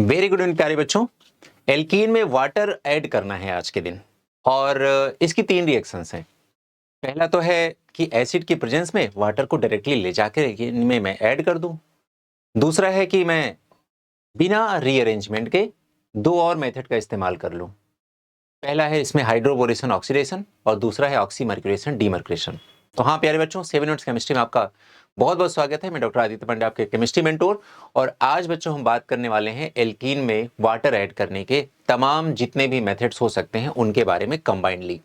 Very good evening प्यारे बच्चों। Alkene में वाटर ऐड करना है आज के दिन और इसकी तीन रिएक्शंस हैं। पहला तो है कि एसिड की प्रेजेंस में वाटर को डायरेक्टली ले जाकर इनमें मैं ऐड कर दूं। दूसरा है कि मैं बिना रीअरेंजमेंट के दो और मेथड का इस्तेमाल कर लूं। पहला है इसमें हाइड्रोबोरेशन ऑक्सीडेशन और दूसरा है ऑक्सीमर्क्यूरेशन डीमर्क्यूरेशन। तो हाँ प्यारे बच्चों, 7 मिनट्स केमिस्ट्री में आपका बहुत बहुत स्वागत है। मैं डॉक्टर आदित्य पांडे, आपके केमिस्ट्री मेंटोर। और आज बच्चों हम बात करने वाले हैं एल्कीन में वाटर ऐड करने के तमाम जितने भी मेथड्स हो सकते हैं उनके बारे में कंबाइंडली।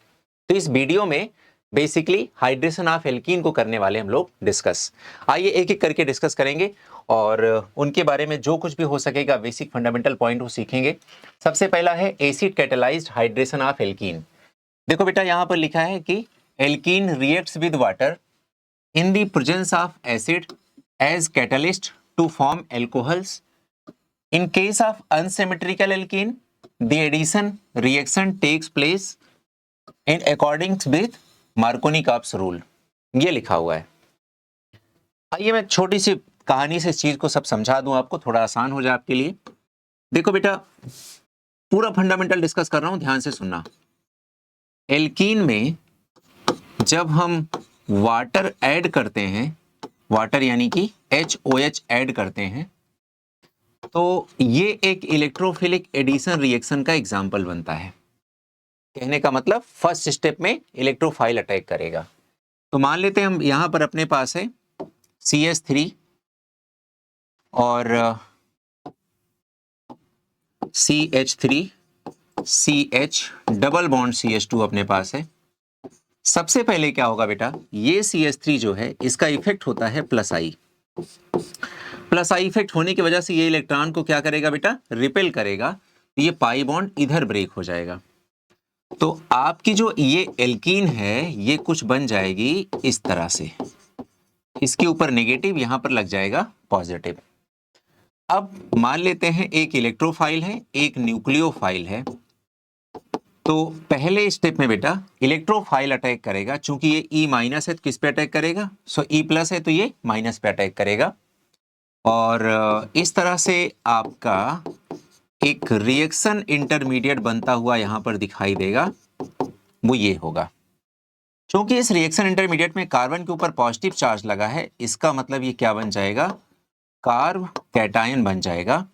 तो इस वीडियो में बेसिकली हाइड्रेशन ऑफ एल्कीन को करने वाले हम लोग डिस्कस। आइए एक एक करके डिस्कस करेंगे और उनके बारे में जो कुछ भी हो सकेगा बेसिक फंडामेंटल पॉइंट वो सीखेंगे। सबसे पहला है acid catalysed hydration of alkene. देखो बेटा, यहां पर लिखा है कि alkene reacts with water in the presence of acid as catalyst to form alcohols. In case of unsymmetrical alkene, the addition reaction takes place in accordance with Markovnik's rule. ये लिखा हुआ है। आइए मैं छोटी सी कहानी से इस चीज को सब समझा दूं आपको, थोड़ा आसान हो जाए आपके लिए। देखो बेटा, पूरा फंडामेंटल डिस्कस कर रहा हूं, ध्यान से सुनना। एल्कीन में जब हम वाटर ऐड करते हैं, वाटर यानी कि HOH ऐड करते हैं, तो ये एक इलेक्ट्रोफिलिक एडिशन रिएक्शन का एग्जाम्पल बनता है। कहने का मतलब फर्स्ट स्टेप में इलेक्ट्रोफाइल अटैक करेगा। तो मान लेते हैं हम यहां पर अपने पास है CH3 और CH3 CH double bond CH2 अपने पास है। सबसे पहले क्या होगा बेटा, ये CH3 जो है इसका इफेक्ट होता है प्लस आई इफेक्ट होने की वजह से ये इलेक्ट्रॉन को क्या करेगा बेटा, रिपेल करेगा। ये पाई बॉन्ड इधर ब्रेक हो जाएगा। तो आपकी जो ये एल्कीन है ये कुछ बन जाएगी इस तरह से, इसके ऊपर नेगेटिव, यहां पर लग जाएगा पॉजिटिव। अब मान लेते हैं एक इलेक्ट्रोफाइल है, एक न्यूक्लियोफाइल है। तो पहले स्टेप में बेटा इलेक्ट्रोफाइल अटैक करेगा। चूंकि ये E माइनस है तो किस पे अटैक करेगा, सो E प्लस है तो ये माइनस पे अटैक करेगा। और इस तरह से आपका एक रिएक्शन इंटरमीडिएट बनता हुआ यहां पर दिखाई देगा, वो ये होगा। क्योंकि इस रिएक्शन इंटरमीडिएट में कार्बन के ऊपर पॉजिटिव चार्ज लगा है, इसका मतलब ये क्या बन जाएगा, कार्ब कैटायन बन जाएगा।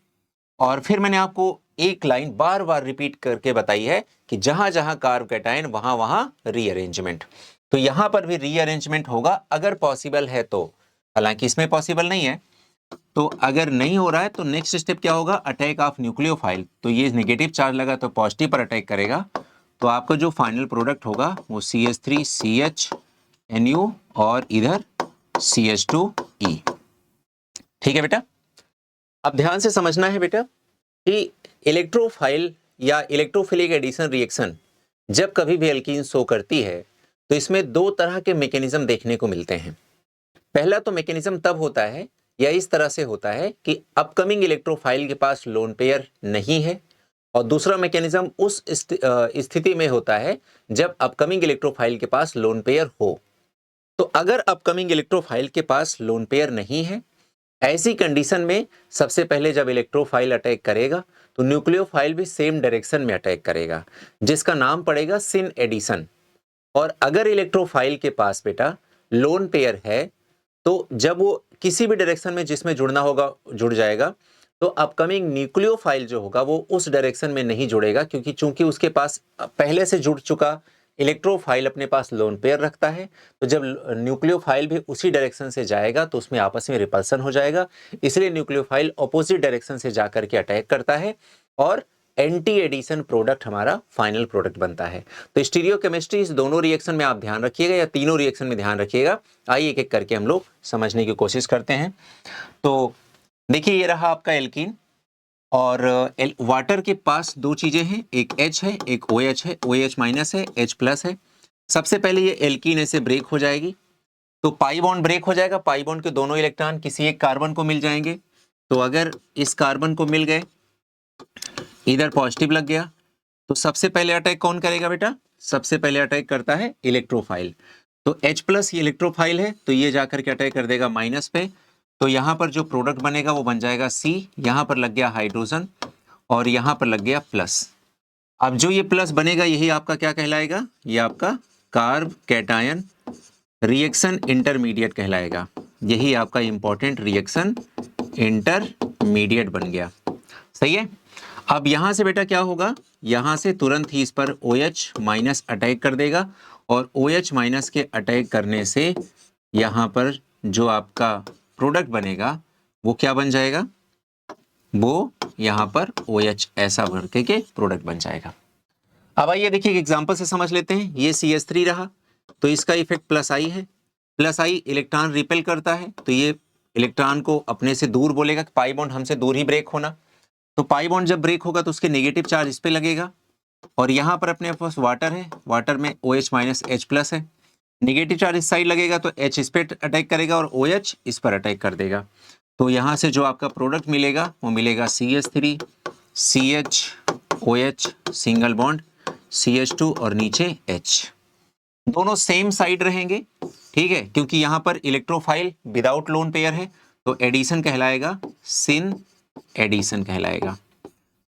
और फिर मैंने आपको एक लाइन बार बार रिपीट करके बताई है कि जहां जहां कार्ब कैटायन वहां वहां रीअरेंजमेंट। तो यहां पर भी रीअरेंजमेंट होगा अगर पॉसिबल है तो, हालांकि इसमें पॉसिबल नहीं है। तो अगर नहीं हो रहा है तो नेक्स्ट स्टेप क्या होगा, अटैक ऑफ न्यूक्लियोफाइल। तो ये नेगेटिव चार्ज लगा तो पॉजिटिव पर अटैक करेगा। तो आपका जो फाइनल प्रोडक्ट होगा वो CH3 CHNU और इधर CH2E। ठीक है बेटा, अब ध्यान से समझना है बेटा कि इलेक्ट्रोफाइल या इलेक्ट्रोफिलिक एडिशन रिएक्शन जब कभी भी एल्कीन शो करती है तो इसमें दो तरह के मैकेनिज्म देखने को मिलते हैं। पहला तो मैकेनिज्म तब होता है या इस तरह से होता है कि अपकमिंग इलेक्ट्रोफाइल के पास लोन पेयर नहीं है, और दूसरा मैकेनिज्म उस स्थिति में होता है जब अपकमिंग इलेक्ट्रोफाइल के पास लोन पेयर हो। तो अगर अपकमिंग इलेक्ट्रोफाइल के पास लोन पेयर नहीं है, ऐसी कंडीशन में सबसे पहले जब इलेक्ट्रोफाइल अटैक करेगा तो न्यूक्लियोफाइल भी सेम डायरेक्शन में अटैक करेगा, जिसका नाम पड़ेगा सिन एडिशन। और अगर इलेक्ट्रोफाइल के पास बेटा लोन पेयर है तो जब वो किसी भी डायरेक्शन में जिसमें जुड़ना होगा जुड़ जाएगा, तो अपकमिंग न्यूक्लियोफाइल जो होगा वो उस डायरेक्शन में नहीं जुड़ेगा, क्योंकि चूंकि उसके पास पहले से जुड़ चुका इलेक्ट्रोफाइल अपने पास लोन पेयर रखता है। तो जब न्यूक्लियोफाइल भी उसी डायरेक्शन से जाएगा तो उसमें आपस में रिपल्सन हो जाएगा। इसलिए न्यूक्लियोफाइल ऑपोजिट डायरेक्शन से जाकर के अटैक करता है और एंटी एडिशन प्रोडक्ट हमारा फाइनल प्रोडक्ट बनता है। तो स्टीरियोकेमिस्ट्री इस दोनों रिएक्शन में आप ध्यान रखिएगा या तीनों रिएक्शन में ध्यान रखिएगा। आइए एक एक करके हम लोग समझने की कोशिश करते हैं। तो देखिए, ये रहा आपका एल्कीन और वाटर के पास दो चीजें हैं, एक H है एक OH है। OH माइनस है, H प्लस है। सबसे पहले ये एल्कीन ऐसे ब्रेक हो जाएगी तो पाई बॉन्ड ब्रेक हो जाएगा। पाई बॉन्ड के दोनों इलेक्ट्रॉन किसी एक कार्बन को मिल जाएंगे। तो अगर इस कार्बन को मिल गए, इधर पॉजिटिव लग गया, तो सबसे पहले अटैक कौन करेगा बेटा, सबसे पहले अटैक करता है इलेक्ट्रोफाइल। तो H प्लस ये इलेक्ट्रोफाइल है तो ये जाकर के अटैक कर देगा माइनस पे। तो यहां पर जो प्रोडक्ट बनेगा वो बन जाएगा C, यहां पर लग गया हाइड्रोजन। और यहां पर लग गया प्लस। अब जो ये प्लस बनेगा यही आपका क्या कहलाएगा, ये आपका कार्ब कैटायन रिएक्शन इंटरमीडिएट कहलाएगा। यही आपका इंपॉर्टेंट रिएक्शन इंटरमीडिएट बन गया। सही है। अब यहां से बेटा क्या होगा, यहां से तुरंत ही इस पर OH माइनस अटैक कर देगा और OH माइनस के अटैक करने से यहां पर जो आपका प्रोडक्ट बनेगा वो क्या बन जाएगा, वो यहां पर OH ऐसा भर के प्रोडक्ट बन जाएगा। अब आइए देखिए एक एग्जांपल से समझ लेते हैं। ये CH3 रहा तो इसका इफेक्ट प्लस आई है। प्लस आई इलेक्ट्रॉन रिपेल करता है तो ये इलेक्ट्रॉन को अपने से दूर बोलेगा कि पाई बॉन्ड हमसे दूर ही ब्रेक होना। तो पाई बॉन्ड जब ब्रेक होगा तो उसके नेगेटिव चार्ज इस पे लगेगा और यहाँ पर अपने पास वाटर है, वाटर में OH माइनस H प्लस है। नेगेटिव चार्ज इस साइड लगेगा तो H इस पे अटैक करेगा और OH इस पर अटैक कर देगा। तो यहाँ से जो आपका प्रोडक्ट मिलेगा वो मिलेगा CH3 CH OH single bond CH2 और नीचे H। दोनों सेम साइड रहेंगे, ठीक है, क्योंकि यहाँ पर इलेक्ट्रोफाइल विदाउट लोन पेयर है तो एडिशन कहलाएगा, सिन एडिशन कहलाएगा।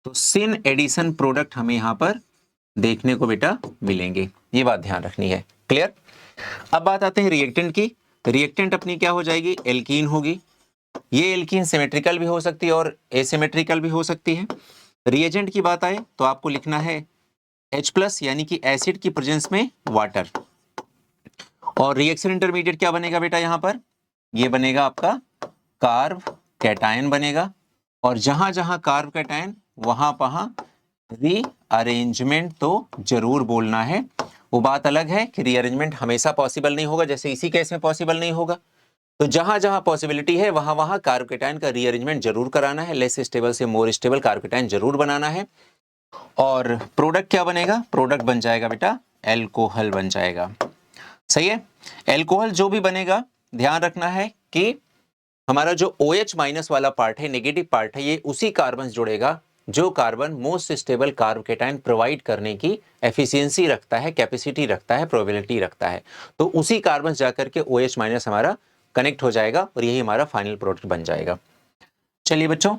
तो सिन एडिशन प्रोडक्ट हमें यहाँ पर देखने को बेटा मिलेंगे, ये बात ध्यान रखनी है। क्लियर। अब बात आते हैं रिएक्टेंट की। रिएक्टेंट अपनी क्या हो जाएगी, एल्कीन होगी। ये एल्कीन सिमेट्रिकल भी हो सकती है और एसिमेट्रिकल भी हो सकती है। रिएजेंट की बात आए तो आपको लिखना है H प्लस यानी कि एसिड की प्रेजेंस में वाटर। और रिएक्शन इंटरमीडिएट क्या बनेगा बेटा, यहाँ पर ये बनेगा आपका कार्ब कैटायन बनेगा। और जहां जहां कार्ब कैटायन वहां वहां रीअरेंजमेंट तो जरूर बोलना है। वो बात अलग है कि रीअरेंजमेंट हमेशा पॉसिबल नहीं होगा, जैसे इसी केस में पॉसिबल नहीं होगा। तो जहां जहां पॉसिबिलिटी है वहां वहां कार्ब कैटायन का रीअरेंजमेंट जरूर कराना है, लेस स्टेबल से मोर स्टेबल कार्ब कैटायन जरूर बनाना है। और प्रोडक्ट क्या बनेगा, प्रोडक्ट बन जाएगा बेटा एल्कोहल बन जाएगा। सही है। एल्कोहल जो भी बनेगा ध्यान रखना है कि हमारा जो OH माइनस वाला पार्ट है, नेगेटिव पार्ट है, ये उसी कार्बन जोड़ेगा जो carbon most stable carb cation provide करने की एफिशिएंसी रखता है, कैपेसिटी रखता है, प्रोबेबिलिटी रखता है। तो उसी कार्बन जाकर के OH माइनस हमारा कनेक्ट हो जाएगा और यही हमारा फाइनल प्रोडक्ट बन जाएगा। चलिए बच्चों,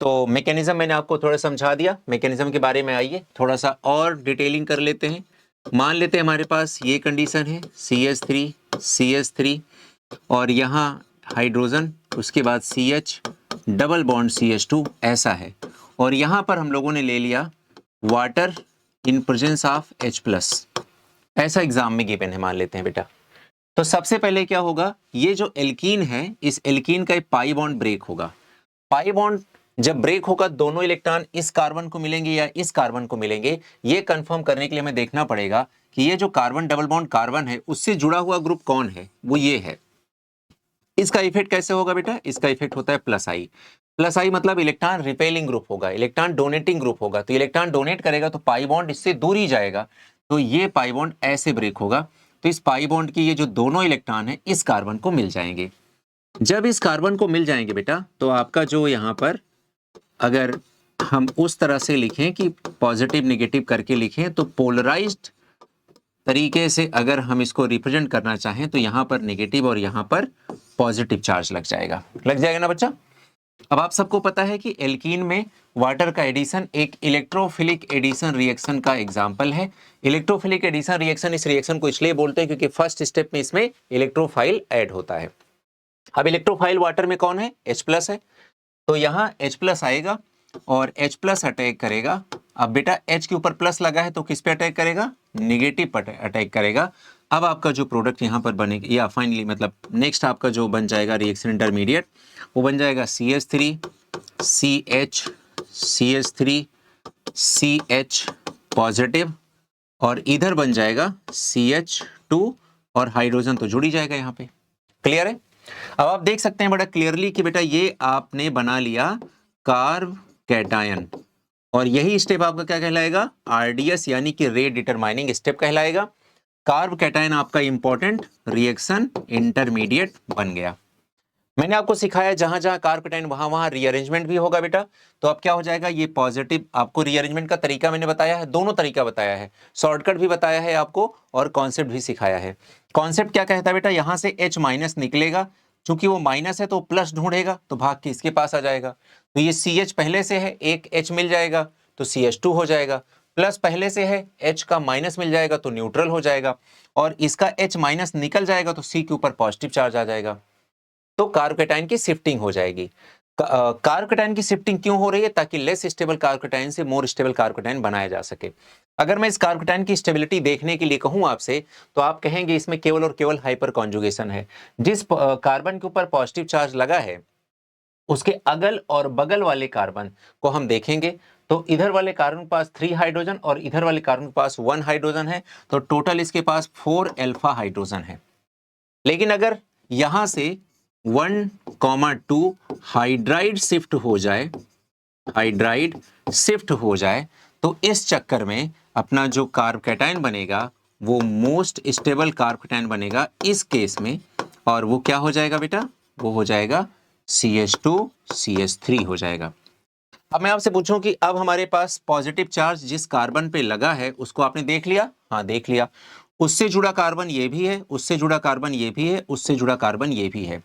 तो मैकेनिज्म मैंने आपको थोड़ा समझा दिया। मैकेनिज्म के बारे में आइए थोड़ा सा और डिटेलिंग कर लेते हैं। मान लेते हैं हमारे पास ये कंडीशन है CH3 CH3 और यहाँ हाइड्रोजन, उसके बाद CH डबल बॉन्ड CH2 ऐसा है। और यहाँ पर हम लोगों ने ले लिया water in presence of H plus, ऐसा एग्जाम में गिवन है मान लेते हैं बेटा। तो सबसे पहले क्या होगा, ये जो एल्कीन है इस एल्कीन का एक पाई बॉन्ड ब्रेक होगा। पाई बॉन्ड जब ब्रेक होगा दोनों इलेक्ट्रॉन इस कार्बन को मिलेंगे या इस कार्बन को मिलेंगे, ये कंफर्म करने के लिए हमें देखना पड़ेगा कि ये जो कार्बन डबल बॉन्ड कार्बन है उससे जुड़ा हुआ ग्रुप कौन है, वो ये है। इसका इफेक्ट कैसे होगा बेटा, इसका इफेक्ट होता है प्लस आई। प्लस आई मतलब इलेक्ट्रॉन रिपेलिंग ग्रुप होगा, इलेक्ट्रॉन डोनेटिंग ग्रुप होगा। तो इलेक्ट्रॉन डोनेट करेगा तो पाई बॉन्ड इससे दूर ही जाएगा, तो ये पाई बॉन्ड ऐसे ब्रेक होगा। तो इस पाई बॉन्ड की ये जो दोनों इलेक्ट्रॉन है इस कार्बन को मिल जाएंगे। जब इस कार्बन को मिल जाएंगे बेटा तो आपका जो यहाँ पर अगर हम उस तरह से लिखें कि पॉजिटिव नेगेटिव करके लिखें तो पोलराइज्ड तरीके से अगर हम इसको रिप्रेजेंट करना चाहें तो यहाँ पर नेगेटिव और यहाँ पर पॉजिटिव चार्ज लग जाएगा ना बच्चा। अब आप सबको पता है कि एल्कीन में वाटर का एडिशन एक इलेक्ट्रोफिलिक एडिशन रिएक्शन का एग्जाम्पल है। इलेक्ट्रोफिलिक एडिशन रिएक्शन, इस रिएक्शन को इसलिए बोलते हैं क्योंकि फर्स्ट स्टेप में इसमें इलेक्ट्रोफाइल ऐड होता है। अब इलेक्ट्रोफाइल वाटर में कौन है, H प्लस है, तो यहाँ H प्लस आएगा और H प्लस अटैक करेगा। अब बेटा H के ऊपर प्लस लगा है तो किस पे अटैक करेगा, नेगेटिव पर अटैक करेगा। अब आपका जो प्रोडक्ट यहाँ पर बनेगा या फाइनली मतलब नेक्स्ट आपका जो बन जाएगा रिएक्शन इंटरमीडिएट, वो बन जाएगा CH3 CH CH3 CH positive और इधर बन जाएगा CH2 और हाइड्रोजन तो जुड़ ही जाएगा यहाँ पे। क्लियर है। अब आप देख सकते हैं बड़ा क्लियरली कि बेटा ये आपने बना लिया कार्ब कैटायन और यही स्टेप आपका क्या कहलाएगा, RDS यानी कि रेट डिटरमाइनिंग स्टेप कहलाएगा। कार्ब कैटायन आपका इंपॉर्टेंट रिएक्शन इंटरमीडिएट बन गया। मैंने आपको सिखाया जहां जहां कार्ब कैटायन वहां वहां रीअरेंजमेंट भी होगा बेटा। तो अब क्या हो जाएगा, ये पॉजिटिव, आपको रीअरेंजमेंट का तरीका मैंने बताया है, दोनों तरीका बताया है, शॉर्टकट भी बताया है आपको और कॉन्सेप्ट भी सिखाया है। कॉन्सेप्ट क्या कहता है बेटा, यहां से H माइनस निकलेगा चूंकि वो माइनस है तो प्लस ढूंढेगा, तो भाग के इसके पास आ जाएगा। तो ये CH पहले से है, एक H मिल जाएगा तो CH2 हो जाएगा, प्लस पहले से है, H का माइनस मिल जाएगा तो न्यूट्रल हो जाएगा, और इसका H माइनस निकल जाएगा तो C के ऊपर पॉजिटिव चार्ज आ जाएगा। तो कार्बोकेटाइन की शिफ्टिंग हो जाएगी। कार्बोकेटाइन की शिफ्टिंग क्यों हो रही है? ताकि लेस स्टेबल कार्बोकेटाइन से मोर स्टेबल कार्बोकेटाइन बनाया जा सके। अगर मैं इस कार्बोकेटाइन की स्टेबिलिटी देखने के लिए कहूं आपसे, तो आप कहेंगे इसमें केवल और केवल हाइपर कॉन्जुगेशन है। जिस कार्बन के ऊपर पॉजिटिव चार्ज लगा है उसके अगल और बगल वाले कार्बन को हम देखेंगे तो इधर वाले कार्बन के पास 3 हाइड्रोजन और इधर वाले कार्बन के पास 1 हाइड्रोजन है, तो टोटल इसके पास 4 अल्फा हाइड्रोजन है। लेकिन अगर यहां से 1,2 हाइड्राइड शिफ्ट हो जाए, हाइड्राइड शिफ्ट हो जाए, तो इस चक्कर में अपना जो कार्बोकेटाइन बनेगा वो मोस्ट स्टेबल कार्बोकेटाइन बनेगा इस केस में, और वो क्या हो जाएगा बेटा? वो हो जाएगा CH2 CH3 हो जाएगा। अब मैं आपसे पूछूं कि अब हमारे पास पॉजिटिव चार्ज जिस कार्बन पे लगा है उसको आपने देख लिया? हाँ देख लिया। उससे जुड़ा कार्बन ये भी है, उससे जुड़ा कार्बन ये भी है, उससे जुड़ा कार्बन ये भी है।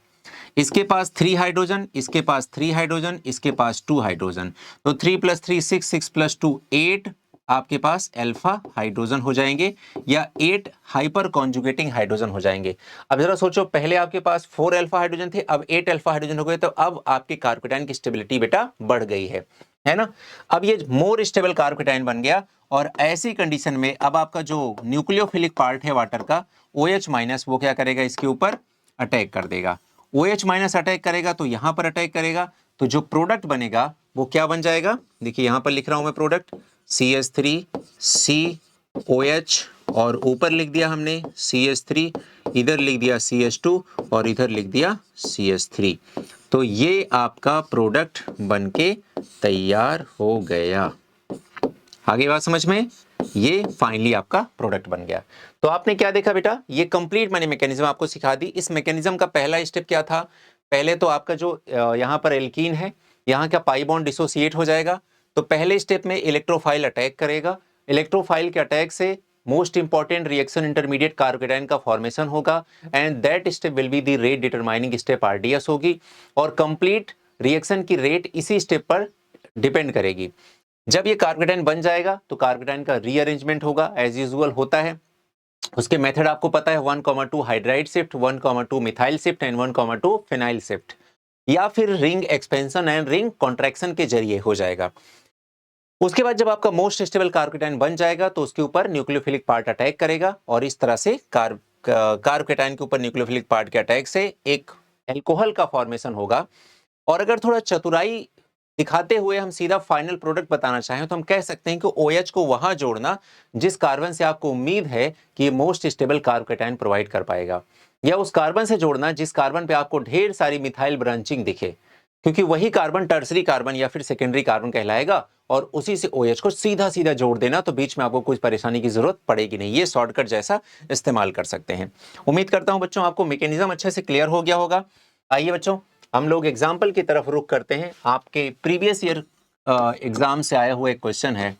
इसके पास 3 हाइड्रोजन, इसके पास 3 हाइड्रोजन, इसके पास 2 हाइड्रोजन, तो 3 + 3 6, 6 + 2 8 आपके पास अल्फा हाइड्रोजन हो जाएंगे, या 8 हाइपर कॉन्जुगेटिंग हाइड्रोजन हो जाएंगे। अब जरा सोचो, पहले आपके पास 4 अल्फा हाइड्रोजन थे, अब 8 अल्फा हाइड्रोजन हो गए, तो अब आपके कार्बोकेटाइन की स्टेबिलिटी बेटा बढ़ गई है ना? अब ये मोर स्टेबल कार्बोकेटाइन बन गया, और ऐसी कंडीशन में अब आपका जो न्यूक्लियोफिलिक पार्ट है वाटर का OH- वो क्या करेगा? इसके ऊपर अटैक कर देगा। OH- अटैक करेगा तो यहां पर अटैक करेगा, तो जो प्रोडक्ट बनेगा वो क्या बन जाएगा? देखिए यहां पर लिख रहा हूं मैं प्रोडक्ट CH3 COH, और ऊपर लिख दिया हमने CH3, इधर लिख दिया CH2 और इधर लिख दिया CH3। तो ये आपका प्रोडक्ट बनके तैयार हो गया। आगे बात समझ में? ये फाइनली आपका प्रोडक्ट बन गया। तो आपने क्या देखा बेटा? ये कंप्लीट मैंने मैकेनिज्म आपको सिखा दी। इस मैकेनिज्म का पहला स्टेप क्या था? पहले तो आपका जो यहाँ पर एल्कीन है, यहाँ का पाई बॉन्ड डिसोसिएट हो जाएगा। तो पहले स्टेप में इलेक्ट्रोफाइल अटैक करेगा, इलेक्ट्रोफाइल के अटैक से most important reaction intermediate carbocation का फॉर्मेशन होगा, and that step will be the rate determining step RDS होगी, और कंप्लीट रिएक्शन की रेट इसी स्टेप पर डिपेंड करेगी। जब ये कार्बोकेटाइन बन जाएगा तो कार्बोकेटाइन का रीअरेंजमेंट होगा, एज यूजुअल होता है। उसके मेथड आपको पता है, 1,2 hydride shift, 1,2 methyl shift and 1,2 phenyl shift, या फिर ring expansion and ring contraction के जरिए हो जाएगा। उसके बाद जब आपका मोस्ट स्टेबल कार्बोकेटाइन बन जाएगा तो उसके ऊपर न्यूक्लियोफिलिक पार्ट अटैक करेगा, और इस तरह से कार्बोकेटाइन के ऊपर न्यूक्लियोफिलिक पार्ट के अटैक से एक एल्कोहल का फॉर्मेशन होगा। और अगर थोड़ा चतुराई दिखाते हुए हम सीधा फाइनल प्रोडक्ट बताना चाहें तो हम कह सकते हैं कि OH को वहां जोड़ना जिस कार्बन से आपको उम्मीद है कि ये मोस्ट स्टेबल कार्बोकेटाइन प्रोवाइड कर पाएगा, या उस कार्बन से जोड़ना जिस कार्बन पे आपको ढेर सारी मिथाइल ब्रांचिंग दिखे, क्योंकि वही कार्बन टर्सरी कार्बन या फिर सेकेंडरी कार्बन कहलाएगा, और उसी से OH को सीधा सीधा जोड़ देना, तो बीच में आपको कुछ परेशानी की जरूरत पड़ेगी नहीं। ये शॉर्टकट जैसा इस्तेमाल कर सकते हैं। उम्मीद करता हूं बच्चों आपको मैकेनिज्म अच्छे से क्लियर हो गया होगा। आइए बच्चों हम लोग एग्जाम्पल की तरफ रुख करते हैं। आपके प्रीवियस ईयर एग्जाम से आया हुआ एक क्वेश्चन है,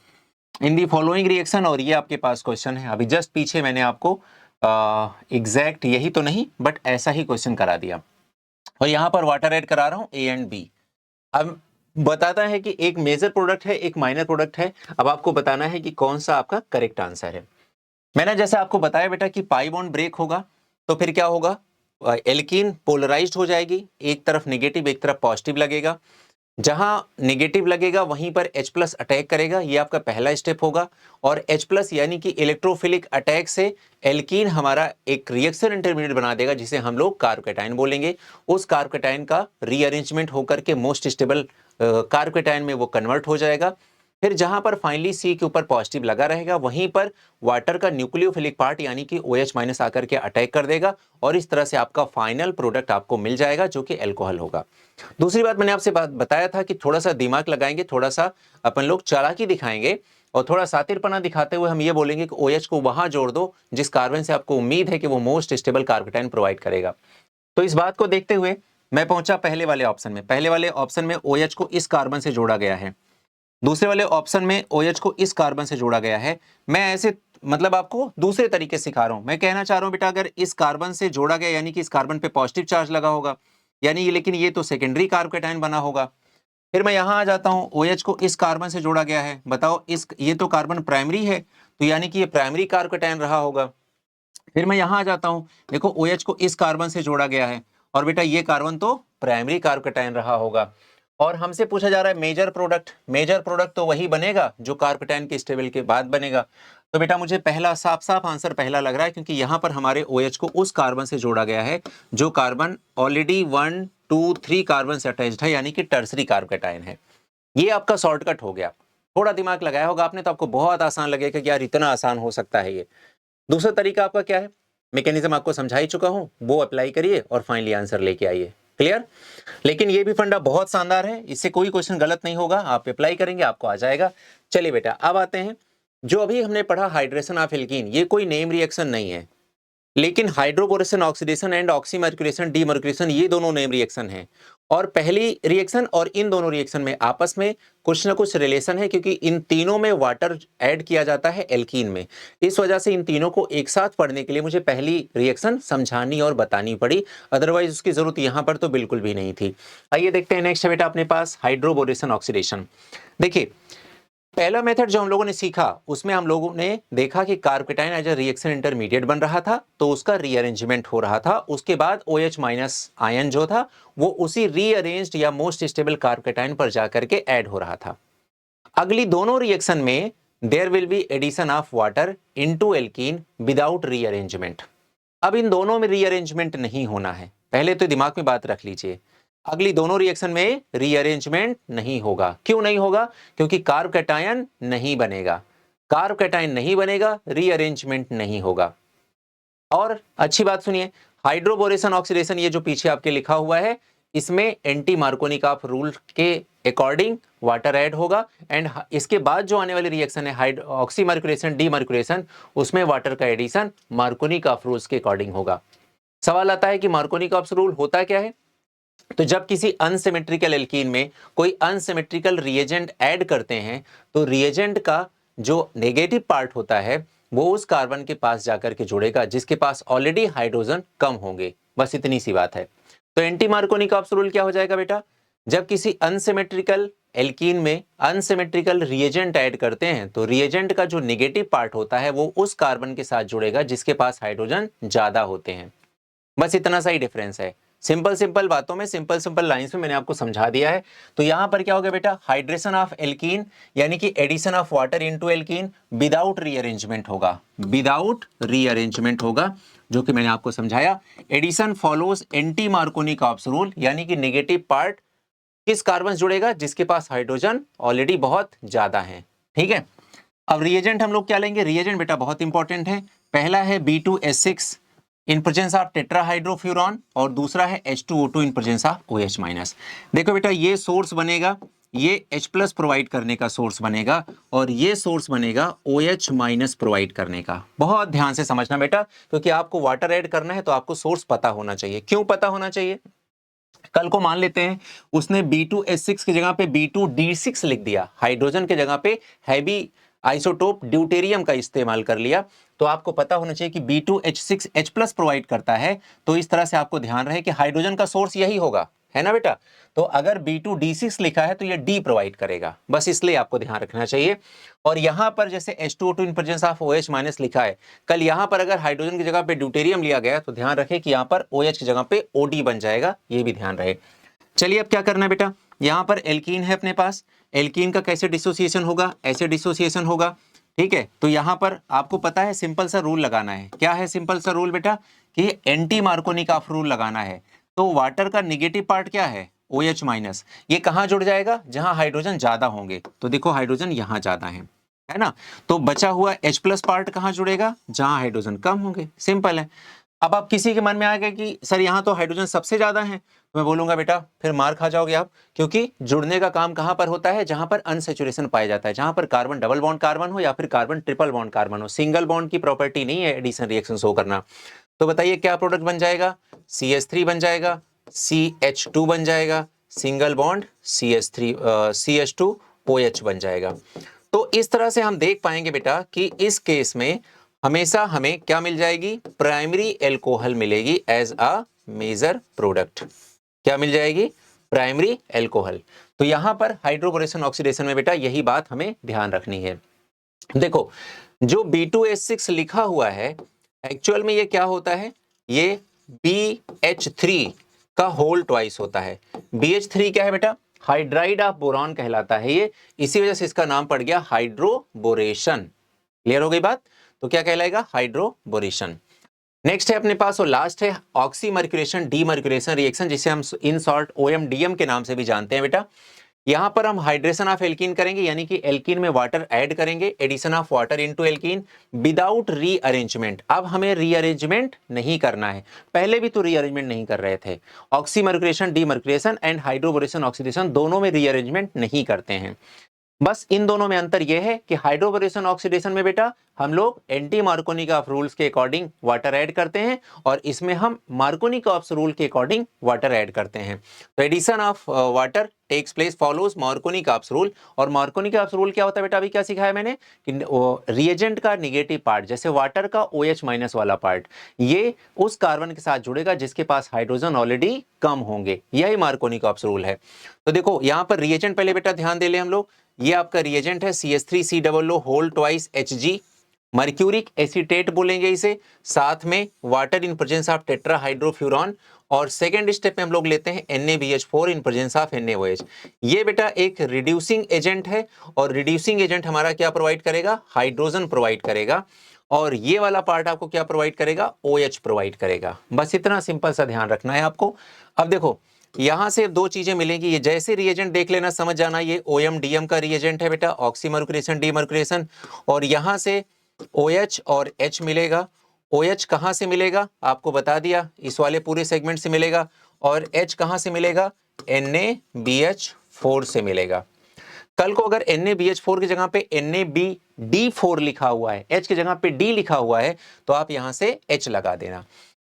इन दी फॉलोइंग रिएक्शन, और ये आपके पास क्वेश्चन है। अभी जस्ट पीछे मैंने आपको एग्जैक्ट यही तो नहीं बट ऐसा ही क्वेश्चन करा दिया, और यहाँ पर वाटर ऐड करा रहा हूँ A एंड B। अब बताता है कि एक मेजर प्रोडक्ट है, एक माइनर प्रोडक्ट है। अब आपको बताना है कि कौन सा आपका करेक्ट आंसर है। मैंने जैसे आपको बताया बेटा कि पाई बॉन्ड ब्रेक होगा तो फिर क्या होगा? एल्कीन पोलराइज्ड हो जाएगी, एक तरफ नेगेटिव एक तरफ पॉजिटिव लगेगा। जहां नेगेटिव लगेगा वहीं पर H+ अटैक करेगा, ये आपका पहला स्टेप होगा। और H+ यानी कि इलेक्ट्रोफिलिक अटैक से एल्कीन हमारा एक रिएक्शन इंटरमीडिएट बना देगा जिसे हम लोग कार्बोकेटाइन बोलेंगे। उस कार्बोकेटाइन का रीअरेंजमेंट होकर के मोस्ट स्टेबल कार्बोकेटाइन में वो कन्वर्ट हो जाएगा। फिर जहां पर फाइनली C के ऊपर पॉजिटिव लगा रहेगा वहीं पर वाटर का न्यूक्लियोफिलिक पार्ट यानी कि OH- आकर के अटैक कर देगा, और इस तरह से आपका फाइनल प्रोडक्ट आपको मिल जाएगा जो कि एल्कोहल होगा। दूसरी बात मैंने आपसे बताया था कि थोड़ा सा दिमाग लगाएंगे, थोड़ा सा अपन लोग चालाकी दिखाएंगे, और थोड़ा सातिरपना दिखाते हुए हम ये बोलेंगे कि OH को वहां जोड़ दो जिस कार्बन से आपको उम्मीद है कि वो मोस्ट स्टेबल कार्बोकेटाइन प्रोवाइड करेगा। तो इस बात को देखते हुए मैं पहुंचा पहले वाले ऑप्शन में। पहले वाले ऑप्शन में OH को इस कार्बन से जोड़ा गया है, दूसरे वाले ऑप्शन में OH को इस कार्बन से जोड़ा गया है। मैं ऐसे मतलब आपको दूसरे तरीके से सिखा रहा हूं। मैं कहना चाह रहा हूं बेटा, अगर इस कार्बन से जोड़ा गया यानी कि इस कार्बन पे पॉजिटिव चार्ज लगा होगा, यानी ये, लेकिन ये तो सेकेंडरी कार्बोकेटायन बना होगा। फिर मैं यहां आ जाता हूं, OH को इस कार्बन से जोड़ा गया है, बताओ इस, ये तो कार्बन प्राइमरी है, तो यानी कि ये प्राइमरी कार्बोकेटायन रहा होगा। फिर मैं यहां आ जाता हूं, देखो OH को इस कार्बन से जोड़ा गया है और बेटा ये कार्बन तो प्राइमरी कार्बोकेटायन रहा होगा। और हमसे पूछा जा रहा है मेजर प्रोडक्ट। मेजर प्रोडक्ट तो वही बनेगा जो कार्बोकेटायन के स्टेबल के बाद बनेगा। तो बेटा मुझे पहला साफ साफ आंसर पहला लग रहा है, क्योंकि यहां पर हमारे OH को उस कार्बन से जोड़ा गया है जो कार्बन ऑलरेडी 1 2 3 कार्बन से अटैच्ड है, यानी कि टर्सरी कार्बोकेटायन है। ये आपका शॉर्टकट हो गया। थोड़ा दिमाग लगाया होगा आपने तो आपको बहुत आसान लगेगा कि यार इतना आसान हो सकता है ये। दूसरा तरीका आपका क्या है, मैकेनिज्म आपको समझा ही चुका हूं, वो अप्लाई करिए और फाइनली आंसर लेके आइए। क्लियर? लेकिन ये भी फंडा बहुत शानदार है, इससे कोई क्वेश्चन गलत नहीं होगा, आप अप्लाई करेंगे आपको आ जाएगा। चलिए बेटा अब आते हैं, जो अभी हमने पढ़ा हाइड्रेशन ऑफ एल्कीन, ये कोई नेम रिएक्शन नहीं है, लेकिन hydroboration oxidation and oxymercuration demercuration ये दोनों नेम रिएक्शन हैं। और पहली रिएक्शन और इन दोनों रिएक्शन में आपस में कुछ ना कुछ रिलेशन है, क्योंकि इन तीनों में वाटर ऐड किया जाता है एल्कीन में। इस वजह से इन तीनों को एक साथ पढ़ने के लिए मुझे पहली रिएक्शन समझानी और बतानी पड़ी, अदरवाइज उसकी जरूरत यहाँ पर तो बिल्कुल भी नहीं थी। आइए देखते हैं नेक्स्ट है बेटा अपने पास हाइड्रोबोरेशन ऑक्सीडेशन। देखिए पहला मेथड जो हम लोगों ने सीखा उसमें हम लोगों ने देखा कि carbocation as a reaction intermediate बन रहा था, तो उसका रीअरेंजमेंट हो रहा था। उसके बाद OH माइनस आयन जो था वो उसी रीअरेंज्ड या मोस्ट स्टेबल कार्बोकेटायन पर जाकर के ऐड हो रहा था। अगली दोनों रिएक्शन में there will be addition of water into alkene without rearrangement. अब इन दोनों में रीअरेंजमेंट नहीं होना है, पहले तो दिमाग में बात रख लीजिए। अगली दोनों रिएक्शन में रीअरेंजमेंट नहीं होगा। क्यों नहीं होगा? क्योंकि कार्बोकेटायन नहीं बनेगा। कार्बोकेटायन नहीं बनेगा, रीअरेंजमेंट नहीं होगा। और अच्छी बात सुनिए, हाइड्रोबोरेशन ऑक्सीडेशन ये जो पीछे आपके लिखा हुआ है, इसमें एंटी मार्कोनिकॉफ रूल के अकॉर्डिंग वाटर ऐड होगा, एंड इसके बाद जो आने वाली रिएक्शन है ऑक्सीमर्क्यूरेशन डीमर्क्यूरेशन, उसमें वाटर का एडिशन मार्कोनिकॉफ रूल्स के अकॉर्डिंग होगा। सवाल आता है कि मार्कोनिकॉफ रूल होता क्या है? तो जब किसी अनसिमेट्रिकल एल्कीन में कोई अनसिमेट्रिकल रिएजेंट ऐड करते हैं, तो रिएजेंट का जो नेगेटिव पार्ट होता है वो उस कार्बन के पास जाकर के जुड़ेगा जिसके पास ऑलरेडी हाइड्रोजन कम होंगे। बस इतनी सी बात है। तो एंटी मार्कोनिकॉफ रूल क्या हो जाएगा बेटा? जब किसी अनसिमेट्रिकल एल्कीन में अनसिमेट्रिकल रिएजेंट ऐड करते हैं, तो रिएजेंट का जो नेगेटिव पार्ट होता है वो उस कार्बन के साथ जुड़ेगा जिसके पास हाइड्रोजन ज्यादा होते हैं। बस इतना सा ही डिफरेंस है। सिंपल सिंपल बातों में, सिंपल सिंपल लाइंस में मैंने आपको समझा दिया है। तो यहां पर क्या होगा बेटा? हाइड्रेशन ऑफ एल्कीन यानी कि addition of water into alkene without rearrangement होगा। विदाउट रीअरेंजमेंट होगा, जो कि मैंने आपको समझाया। Addition follows anti Markovnikov rule, यानी कि नेगेटिव पार्ट किस कार्बन जुड़ेगा? जिसके पास हाइड्रोजन ऑलरेडी बहुत ज्यादा है। ठीक है, अब रिएजेंट हम लोग क्या लेंगे? रिएजेंट बेटा बहुत इंपॉर्टेंट है। पहला है B2S6 in presence of tetrahydrofuran, और दूसरा है H2O2 in presence of OH minus. देखो बेटा ये सोर्स बनेगा, ये H प्लस प्रोवाइड करने का सोर्स बनेगा, और ये सोर्स बनेगा OH माइनस प्रोवाइड करने का। बहुत ध्यान से समझना बेटा, क्योंकि आपको वाटर ऐड करना है तो आपको सोर्स पता होना चाहिए। क्यों पता होना चाहिए? कल को मान लेते हैं उसने B2S6 की जगह पे B2D6 लिख दिया, हाइड्रोजन के जगह पे हैवी आइसोटोप ड्यूटेरियम का इस्तेमाल कर लिया, तो आपको पता होना चाहिए कि B2H6 H प्लस प्रोवाइड करता है। तो इस तरह से आपको ध्यान रहे कि हाइड्रोजन का सोर्स यही होगा, है ना बेटा? तो अगर B2D6 लिखा है तो ये D प्रोवाइड करेगा, बस इसलिए आपको ध्यान रखना चाहिए। और यहां पर जैसे H2O2 in presence of OH minus लिखा है, कल यहां पर अगर हाइड्रोजन की जगह पे ड्यूटेरियम लिया गया तो ध्यान रखें कि यहां पर OH की जगह पे OD बन जाएगा, ये भी ध्यान रहे। चलिए अब क्या करना है बेटा? यहां पर एल्कीन है अपने पास, एल्कीन का कैसे डिसोसिएशन होगा? ऐसे डिसोसिएशन होगा। ठीक है, तो यहां पर आपको पता है सिंपल सा रूल लगाना है। क्या है सिंपल सा रूल बेटा? कि एंटी मार्कोनिकॉफ रूल लगाना है। तो वाटर का नेगेटिव पार्ट क्या है? OH minus. ये कहां जुड़ जाएगा? जहां हाइड्रोजन ज्यादा होंगे। तो देखो हाइड्रोजन यहां ज्यादा है ना? तो बचा हुआ H प्लस पार्ट कहां जुड़ेगा? जहां हाइड्रोजन कम होंगे। सिंपल है। अब आप किसी के मन में आएगा कि सर यहाँ तो हाइड्रोजन सबसे ज्यादा है, तो मैं बोलूंगा बेटा फिर मार खा जाओगे आप, क्योंकि जुड़ने का काम कहां पर होता है? जहां पर अनसैचुरेशन पाया जाता है, जहां पर कार्बन डबल बॉन्ड कार्बन हो या फिर कार्बन ट्रिपल बॉन्ड कार्बन हो। सिंगल बॉन्ड की प्रॉपर्टी नहीं है एडिशन रिएक्शन शो करना। तो बताइए क्या प्रोडक्ट बन जाएगा? CH3 बन जाएगा, CH2 बन जाएगा, single bond CH3 CH2 OH बन जाएगा। तो इस तरह से हम देख पाएंगे बेटा कि इस केस में हमेशा हमें क्या मिल जाएगी, प्राइमरी एल्कोहल मिलेगी एज अ मेजर प्रोडक्ट। क्या मिल जाएगी, प्राइमरी एल्कोहल। तो यहां पर हाइड्रोबोरेशन ऑक्सीडेशन में बेटा यही बात हमें ध्यान रखनी है। देखो जो B2H6 लिखा हुआ है एक्चुअल में ये क्या होता है, ये BH3 का होल ट्वाइस होता है। BH3 क्या है बेटा, हाइड्राइड ऑफ बोरॉन कहलाता है ये, इसी वजह से इसका नाम पड़ गया हाइड्रोबोरेशन। क्लियर हो गई बात, तो क्या कहलाएगा, हाइड्रोबोरेशन। नेक्स्ट है अपने पास और लास्ट है ऑक्सीमर्क्यूरेशन डीमर्क्यूरेशन रिएक्शन, जिसे हम इन शॉर्ट OMDM के नाम से भी जानते हैं बेटा। यहां पर हम हाइड्रेशन ऑफ एल्कीन करेंगे, यानी कि एल्कीन में वाटर ऐड करेंगे, addition of water into alkene without rearrangement. अब हमें रीअरेंजमेंट नहीं करना है, पहले भी तो रीअरेंजमेंट नहीं कर रहे थे। Oxymercuration demercuration and hydroboration oxidation दोनों में रीअरेंजमेंट नहीं करते हैं। बस इन दोनों में अंतर यह है कि हाइड्रोबोरेशन ऑक्सीडेशन में बेटा हम लोग एंटी मार्कोनी ऑफ रूल्स के अकॉर्डिंग वाटर ऐड करते हैं, और इसमें हम मार्कोनी ऑफ रूल के अकॉर्डिंग वाटर ऐड करते हैं। तो addition of water takes place follows Markovnikov rule. और मार्कोनी ऑफ रूल क्या होता है बेटा, अभी क्या सिखाया मैंने कि रिएजेंट का निगेटिव पार्ट, जैसे वाटर का OH- वाला पार्ट, ये उस कार्बन के साथ जुड़ेगा जिसके पास हाइड्रोजन ऑलरेडी कम होंगे, यही मार्कोनी ऑफ रूल है। तो देखो यहाँ पर रिएजेंट पहले बेटा ध्यान दे ले हम लोग, ये आपका रिएजेंट है CH3COO whole twice Hg, mercuric acetate बोलेंगे इसे, साथ में water in presence of tetrahydrofuran, और सेकेंड स्टेप में हम लोग लेते हैं NaBH4 in presence of NaOH। ये बेटा एक रिड्यूसिंग एजेंट है, और रिड्यूसिंग एजेंट हमारा क्या प्रोवाइड करेगा, हाइड्रोजन प्रोवाइड करेगा, और ये वाला पार्ट आपको क्या प्रोवाइड करेगा, OH प्रोवाइड करेगा। बस इतना सिंपल सा ध्यान रखना है आपको। अब देखो यहां से दो चीजें मिलेंगी, ये जैसे रिएजेंट देख लेना, समझ जाना ये OMDM का रिएजेंट है बेटा, ऑक्सीमर्क्यूरेशन डीमर्क्यूरेशन, और यहां से OH और H मिलेगा। OH कहां से मिलेगा आपको बता दिया, इस वाले पूरे सेगमेंट से मिलेगा, और H कहां से मिलेगा, NaBH4 से मिलेगा। कल को अगर NaBH4 की जगह पे NaBD4 लिखा हुआ है, H की जगह पे D लिखा हुआ है, तो आप यहां से H लगा देना।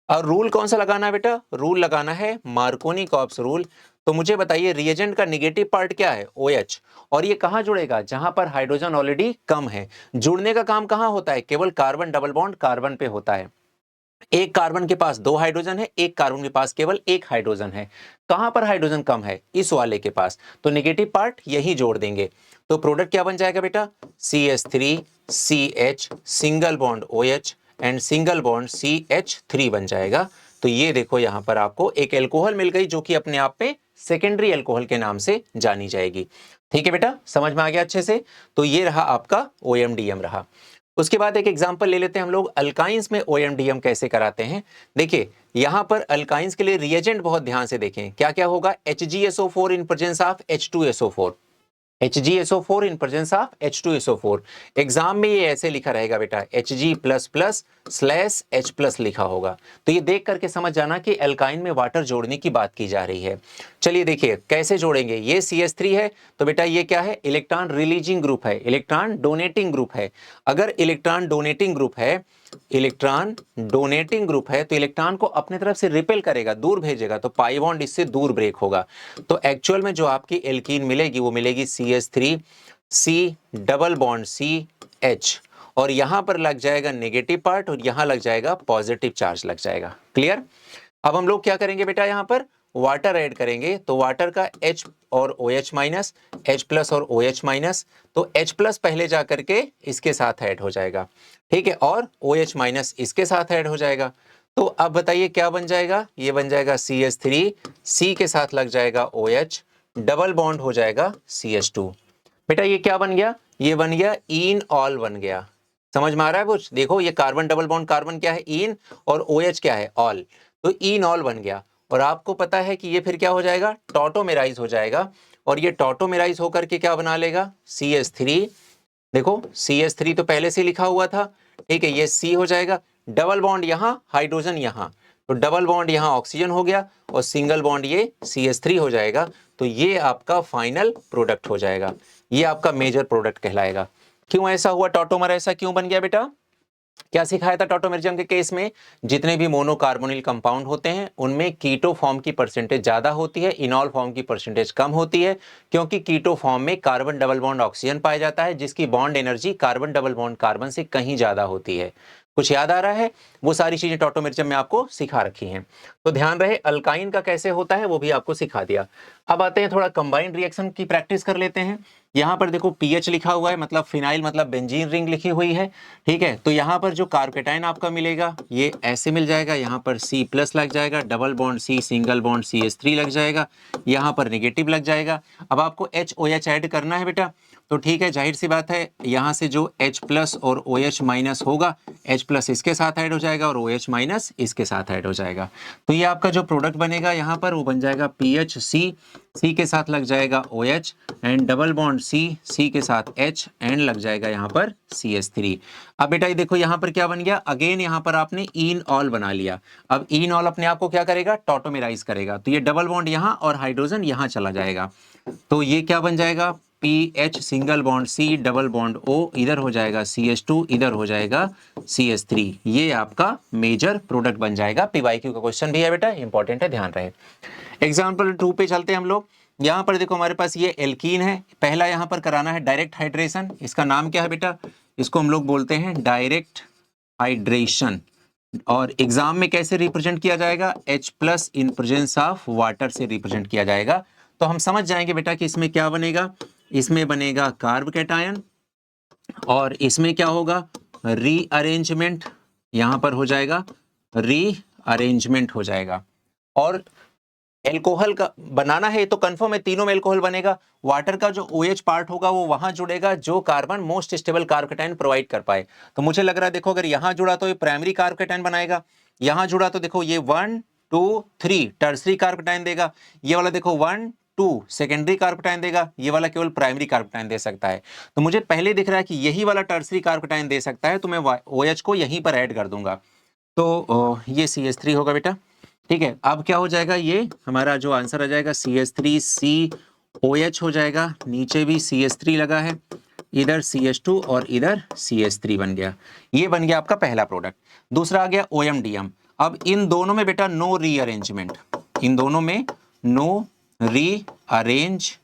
और रूल कौन सा लगाना है बेटा, रूल लगाना है मार्कोनी कॉप्स रूल। तो मुझे बताइए रिएजेंट का नेगेटिव पार्ट क्या है, OH, और ये कहां जुड़ेगा, जहां पर हाइड्रोजन ऑलरेडी कम है। जुड़ने का काम कहां होता है, केवल कार्बन डबल बॉन्ड कार्बन पे होता है। एक कार्बन के पास दो हाइड्रोजन है, एक कार्बन के पास केवल एक हाइड्रोजन है। कहां पर हाइड्रोजन कम है, इस वाले के पास, तो नेगेटिव पार्ट यही जोड़ देंगे। तो प्रोडक्ट क्या बन जाएगा बेटा, CH3CH single bond OH and single bond CH3 बन जाएगा। तो ये देखो यहां पर आपको एक एल्कोहल मिल गई, जो कि अपने आप में सेकेंडरी एल्कोहल के नाम से जानी जाएगी। ठीक है बेटा, समझ में आ गया अच्छे से। तो ये रहा आपका OMDM रहा। उसके बाद एक एग्जांपल ले लेते हैं हम लोग, अल्काइंस में OMDM कैसे कराते हैं। देखिए यहां पर अल्काइंस के लिए रिएजेंट बहुत ध्यान से देखें, क्या क्या होगा, HgSO4 in presence of H2SO4, HgSO4 in presence of H2SO4। Exam में ये ऐसे लिखा रहेगा बेटा, Hg++/H+ लिखा होगा। तो ये देख करके समझ जाना कि एल्काइन में वाटर जोड़ने की बात की जा रही है। चलिए देखिए कैसे जोड़ेंगे, ये CH3 है, तो बेटा ये क्या है, इलेक्ट्रॉन रिलीजिंग ग्रुप है, इलेक्ट्रॉन डोनेटिंग ग्रुप है। अगर इलेक्ट्रॉन डोनेटिंग ग्रुप है, इलेक्ट्रॉन डोनेटिंग ग्रुप है, तो इलेक्ट्रॉन को अपने तरफ से रिपेल करेगा, दूर भेजेगा, तो पाई बॉन्ड इससे दूर ब्रेक होगा। तो एक्चुअल में जो आपकी एल्कीन मिलेगी वो मिलेगी CH3C डबल बॉन्ड CH, और यहां पर लग जाएगा नेगेटिव पार्ट, और यहां लग जाएगा पॉजिटिव चार्ज लग जाएगा। क्लियर। अब हम लोग क्या करेंगे बेटा, यहां पर वाटर ऐड करेंगे, तो वाटर का H और OH-, H+ और OH-, तो H+ पहले जा करके इसके साथ ऐड हो जाएगा, ठीक है, और OH- इसके साथ ऐड हो जाएगा। तो अब बताइए क्या बन जाएगा, ये बन जाएगा CH3C के साथ लग जाएगा OH, डबल बॉन्ड हो जाएगा CH2। बेटा ये क्या बन गया, ये बन गया इन ऑल बन गया। समझ में आ रहा है कुछ, देखो ये कार्बन डबल बॉन्ड कार्बन क्या है, इन, और OH क्या है, ऑल, तो इन ऑल बन गया। और आपको पता है कि ये फिर क्या हो जाएगा, टॉटोमेराइज हो जाएगा, और ये टॉटोमेराइज होकर के क्या बना लेगा, CH3। देखो CH3 तो पहले से लिखा हुआ था, ठीक है, ये C हो जाएगा, डबल बॉन्ड यहाँ, हाइड्रोजन यहाँ, तो डबल बॉन्ड यहाँ ऑक्सीजन हो गया, और सिंगल बॉन्ड ये CH3 हो जाएगा। तो ये आपका फाइनल प्रोडक्ट हो जाएगा, ये आपका मेजर प्रोडक्ट कहलाएगा। क्यों ऐसा हुआ, टॉटोमर ऐसा क्यों बन गया बेटा, क्या सिखाया था टॉटोमेरिज्म के केस में? जितने भी मोनोकार्बोनिल कंपाउंड होते हैं उनमें कीटो फॉर्म की परसेंटेज ज्यादा होती है, इनॉल फॉर्म की परसेंटेज कम होती है, क्योंकि कीटो फॉर्म में कार्बन डबल बॉन्ड ऑक्सीजन पाया जाता है जिसकी bond energy carbon double bond carbon से कहीं ज्यादा होती है। कुछ याद आ रहा है? वो सारी चीजें टॉटोमेरिज्म में आपको सिखा रखी हैं। तो ध्यान रहे अल्काइन का कैसे होता है वो भी आपको सिखा दिया। अब आते हैं थोड़ा कंबाइंड रिएक्शन की प्रैक्टिस कर लेते हैं। यहाँ पर देखो पीएच लिखा हुआ है, मतलब फिनाइल मतलब बेंजीन रिंग लिखी हुई है, ठीक है। तो यहाँ पर जो कार्बोकेटाइन आपका मिलेगा ये ऐसे मिल जाएगा, यहाँ पर C प्लस लग जाएगा, double bond C single bond CH3 लग जाएगा, यहाँ पर नेगेटिव लग जाएगा। अब आपको HOH ऐड करना है बेटा, तो ठीक है, जाहिर सी बात है यहाँ से जो H प्लस और OH माइनस होगा, H प्लस इसके साथ ऐड हो जाएगा और OH माइनस इसके साथ ऐड हो जाएगा। तो ये आपका जो प्रोडक्ट बनेगा यहाँ पर वो बन जाएगा PHC, C के साथ लग जाएगा OH and double bond C के साथ H एंड लग जाएगा यहाँ पर CH3। अब बेटा ये देखो यहाँ पर क्या बन गया, अगेन यहाँ पर आपने इन ऑल बना लिया। अब इन ऑल अपने आप को क्या करेगा, टॉटोमेराइज करेगा, तो ये डबल बॉन्ड यहाँ और हाइड्रोजन यहाँ चला जाएगा, तो ये क्या बन जाएगा, PH single bond C double bond O, इधर हो जाएगा CH2, इधर हो जाएगा CH3। ये आपका मेजर प्रोडक्ट बन जाएगा। PYQ का क्वेश्चन भी है बेटा, इंपॉर्टेंट है, ध्यान रहे। एग्जाम्पल 2 पे चलते हैं हम लोग। यहाँ पर देखो हमारे पास ये एल्कीन है, पहला यहाँ पर कराना है डायरेक्ट हाइड्रेशन। इसका नाम क्या है बेटा, इसको हम लोग बोलते हैं डायरेक्ट हाइड्रेशन। और एग्जाम में कैसे रिप्रेजेंट किया जाएगा, H plus in presence of water से रिप्रेजेंट किया जाएगा। तो हम समझ जाएंगे बेटा कि इसमें क्या बनेगा, इसमें बनेगा कार्ब कैटायन और इसमें क्या होगा, रीअरेंजमेंट, यहाँ पर हो जाएगा रीअरेंजमेंट हो जाएगा। और एल्कोहल का बनाना है तो कंफर्म है तीनों में एल्कोहल बनेगा। वाटर का जो OH पार्ट होगा वो वहां जुड़ेगा जो carbon most stable carbocation provide कर पाए। तो मुझे लग रहा है देखो अगर यहां जुड़ा तो ये प्राइमरी कार्बोकेटाइन बनाएगा, यहां जुड़ा तो देखो ये 1 2 3 टर्सरी कार्बोकेटाइन देगा, ये वाला देखो 1 2 सेकेंडरी कार्बोकेटाइन देगा, ये वाला केवल प्राइमरी कार्बोकेटाइन दे सकता है। तो मुझे पहले दिख रहा है कि यही वाला टर्सरी कार्बोकेटाइन दे सकता है, तो मैं OH को यहीं पर ऐड कर दूंगा, तो ये CH3 होगा बेटा, ठीक है। अब क्या हो जाएगा, ये हमारा जो आंसर आ जाएगा CH3COH हो जाएगा, नीचे भी CH3 लगा है, इधर CH2 और इधर CH3 बन गया। ये बन गया आपका पहला प्रोडक्ट। दूसरा आ गया OMDM। अब इन दोनों में बेटा नो रीअरेंजमेंट, इन दोनों में नो रीअरेंजमेंट,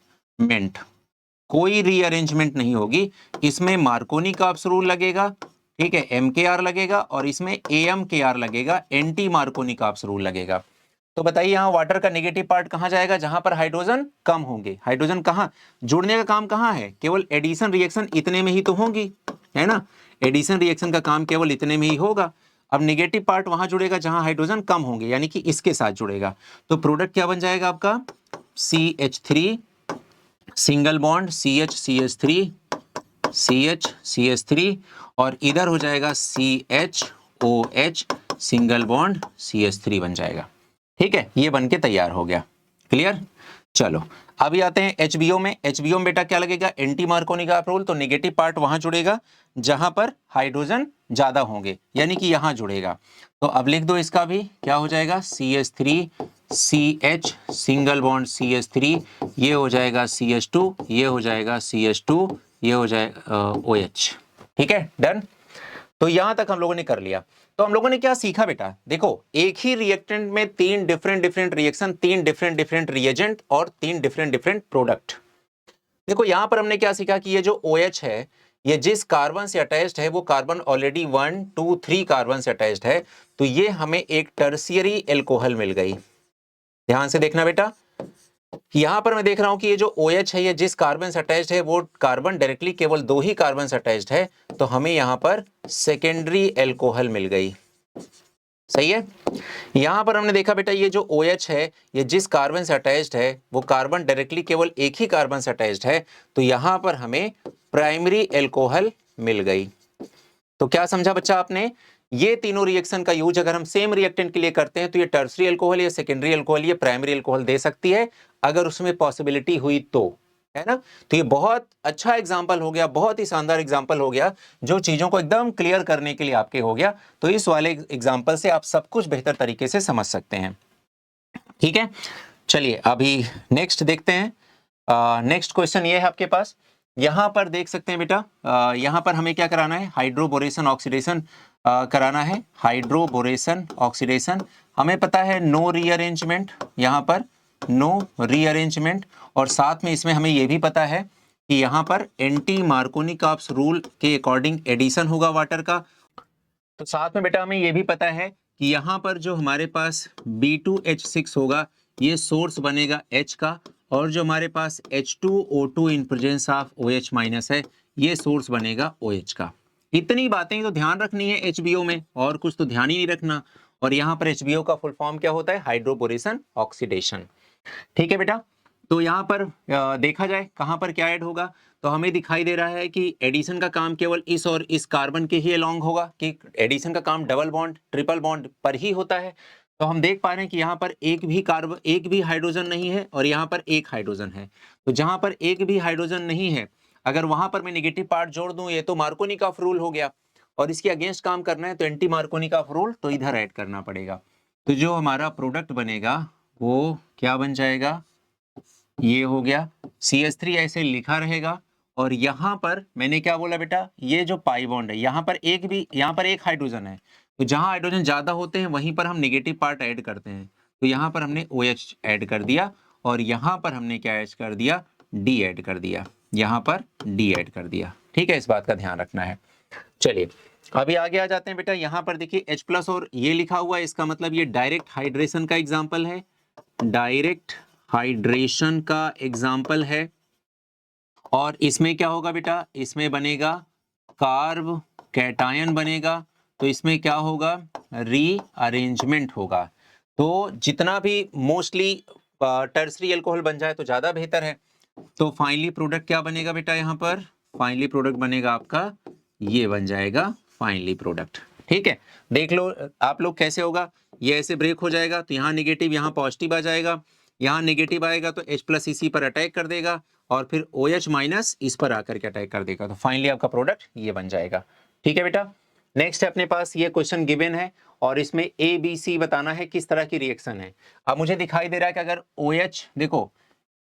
कोई रीअरेंजमेंट नहीं होगी। इसमें मार्कोनी का रूल लगेगा, ठीक है, MKR लगेगा, और इसमें AMKR लगेगा, एंटी मार्कोनी का रूल लगेगा। तो बताइए यहाँ वाटर का नेगेटिव पार्ट कहाँ जाएगा, जहां पर हाइड्रोजन कम होंगे। हाइड्रोजन कहाँ जुड़ने का काम कहाँ है, केवल एडिशन रिएक्शन इतने में ही तो होंगी, है ना, एडिशन रिएक्शन का काम केवल इतने में ही होगा। अब नेगेटिव पार्ट वहां जुड़ेगा जहां हाइड्रोजन कम होंगे, यानी कि इसके साथ जुड़ेगा। तो प्रोडक्ट क्या बन जाएगा आपका, CH3 single bond CH CH3 और इधर हो जाएगा CHOH सिंगल बॉन्ड CH3 बन जाएगा, ठीक है। ये बन के तैयार हो गया, क्लियर। चलो अभी आते हैं HBO में। HBO में बेटा क्या लगेगा, एंटी मार्कोनी का रूल, तो नेगेटिव पार्ट वहां जुड़ेगा जहां पर हाइड्रोजन ज्यादा होंगे, यानी कि यहां जुड़ेगा। तो अब लिख दो इसका भी, क्या हो जाएगा, CH3CH सिंगल बॉन्ड CH3, ये हो जाएगा CH2, ये हो जाएगा CH2, ये हो जाएगा OH, ठीक है, डन। तो यहां तक हम लोगों ने कर लिया। तो हम लोगों ने क्या सीखा बेटा, देखो एक ही रिएक्टेंट में 3 डिफरेंट रिएक्शन, 3 डिफरेंट रिएजेंट और 3 डिफरेंट प्रोडक्ट। देखो यहां पर हमने क्या सीखा कि ये जो OH है ये जिस कार्बन से अटैच्ड है वो कार्बन ऑलरेडी 1 2 3 कार्बन से अटैच्ड है, तो ये हमें एक टर्शियरी एल्कोहल मिल गई। ध्यान से देखना बेटा, यहां पर मैं देख रहा हूं कि ये जो OH है ये जिस कार्बन से अटैच्ड है वो कार्बन डायरेक्टली केवल 2 ही कार्बन से अटैच्ड है, तो हमें यहां पर सेकेंडरी एल्कोहल मिल गई, सही है। यहां पर हमने देखा बेटा ये जो OH है ये जिस कार्बन से अटैच्ड है वो कार्बन डायरेक्टली केवल एक ही कार्बन से अटैच्ड है, तो यहां पर हमें प्राइमरी एल्कोहल मिल गई। तो क्या समझा बच्चा आपने, ये तीनों रिएक्शन का यूज अगर हम सेम रिएक्टेंट के लिए करते हैं तो ये टर्सरी एल्कोहल, ये सेकेंडरी एल्कोहल, ये प्राइमरी एल्कोहल दे सकती है अगर उसमें पॉसिबिलिटी हुई तो, है ना। तो ये बहुत अच्छा एग्जांपल हो गया, बहुत ही शानदार एग्जांपल हो गया जो चीजों को एकदम क्लियर करने के लिए आपके हो गया। तो इस वाले एग्जांपल से आप सब कुछ बेहतर तरीके से समझ सकते हैं, ठीक है। चलिए अभी नेक्स्ट देखते हैं। नेक्स्ट क्वेश्चन ये है आपके पास यहाँ पर देख सकते हैं बेटा, यहाँ पर हमें क्या कराना है, हाइड्रोबोरेशन ऑक्सीडेशन कराना है। हाइड्रोबोरेशन ऑक्सीडेशन हमें पता है नो रीअरेंजमेंट, यहाँ पर नो रीअरेंजमेंट, और साथ में इसमें हमें ये भी पता है कि यहाँ पर एंटी मार्कोनिकॉप्स रूल के अकॉर्डिंग एडिशन होगा वाटर का। तो साथ में बेटा हमें ये भी पता है कि यहाँ पर जो हमारे पास B2H6 होगा ये सोर्स बनेगा H का, और जो हमारे पास H2O2 in presence of OH minus है ये सोर्स बनेगा OH का। इतनी बातें तो ध्यान रखनी है HBO में, और कुछ तो ध्यान ही नहीं रखना। और यहाँ पर HBO का फुल फॉर्म क्या होता है, हाइड्रोबोरेशन ऑक्सीडेशन। ठीक है बेटा, तो यहाँ पर देखा जाए कहाँ पर क्या ऐड होगा, तो हमें दिखाई दे रहा है कि एडिशन का काम केवल इस और इस कार्बन के ही अलोंग होगा, कि एडिशन का काम डबल बॉन्ड ट्रिपल बॉन्ड पर ही होता है। तो हम देख पा रहे हैं कि यहाँ पर एक भी हाइड्रोजन नहीं है, और यहाँ पर एक हाइड्रोजन है। तो जहाँ पर एक भी हाइड्रोजन नहीं है, अगर वहां पर मैं निगेटिव पार्ट जोड़ दूं, ये तो मार्कोनिकॉफ रूल हो गया, और इसके अगेंस्ट काम करना है तो एंटी मार्कोनिकॉफ रूल तो इधर ऐड करना पड़ेगा। तो जो हमारा प्रोडक्ट बनेगा वो क्या बन जाएगा, ये हो गया CH3 ऐसे लिखा रहेगा। और यहाँ पर मैंने क्या बोला बेटा, ये जो पाई बॉन्ड है यहाँ पर एक हाइड्रोजन है, तो जहाँ हाइड्रोजन ज्यादा होते हैं वहीं पर हम नेगेटिव पार्ट ऐड करते हैं। तो यहाँ पर हमने OH ऐड कर दिया, और यहाँ पर हमने क्या ऐड कर दिया, D ऐड कर दिया, यहाँ पर D ऐड कर दिया। ठीक है, इस बात का ध्यान रखना है। चलिए अभी आगे आ जाते हैं बेटा। यहाँ पर देखिए H+ और ये लिखा हुआ है, इसका मतलब ये डायरेक्ट हाइड्रेशन का एग्जाम्पल है, डायरेक्ट हाइड्रेशन का एग्जाम्पल है। और इसमें क्या होगा बेटा, इसमें बनेगा कार्ब कैटायन बनेगा, तो इसमें क्या होगा, रीअरेंजमेंट होगा। तो जितना भी मोस्टली टर्सरी अल्कोहल बन जाए तो ज्यादा बेहतर है। तो फाइनली प्रोडक्ट क्या बनेगा बेटा, यहाँ पर फाइनली प्रोडक्ट बनेगा आपका, ये बन जाएगा फाइनली प्रोडक्ट। ठीक है, देख लो आप लोग कैसे होगा, ये ऐसे ब्रेक हो जाएगा तो यहाँ निगेटिव यहाँ पॉजिटिव आ जाएगा, यहाँ नेगेटिव आएगा तो H+ इसी पर अटैक कर देगा, और फिर OH- इस पर आकर के अटैक कर देगा, तो फाइनली आपका प्रोडक्ट ये बन जाएगा। ठीक है बेटा, नेक्स्ट है अपने पास ये क्वेश्चन गिवन है, और इसमें ABC बताना है किस तरह की रिएक्शन है। अब मुझे दिखाई दे रहा है कि अगर OH, देखो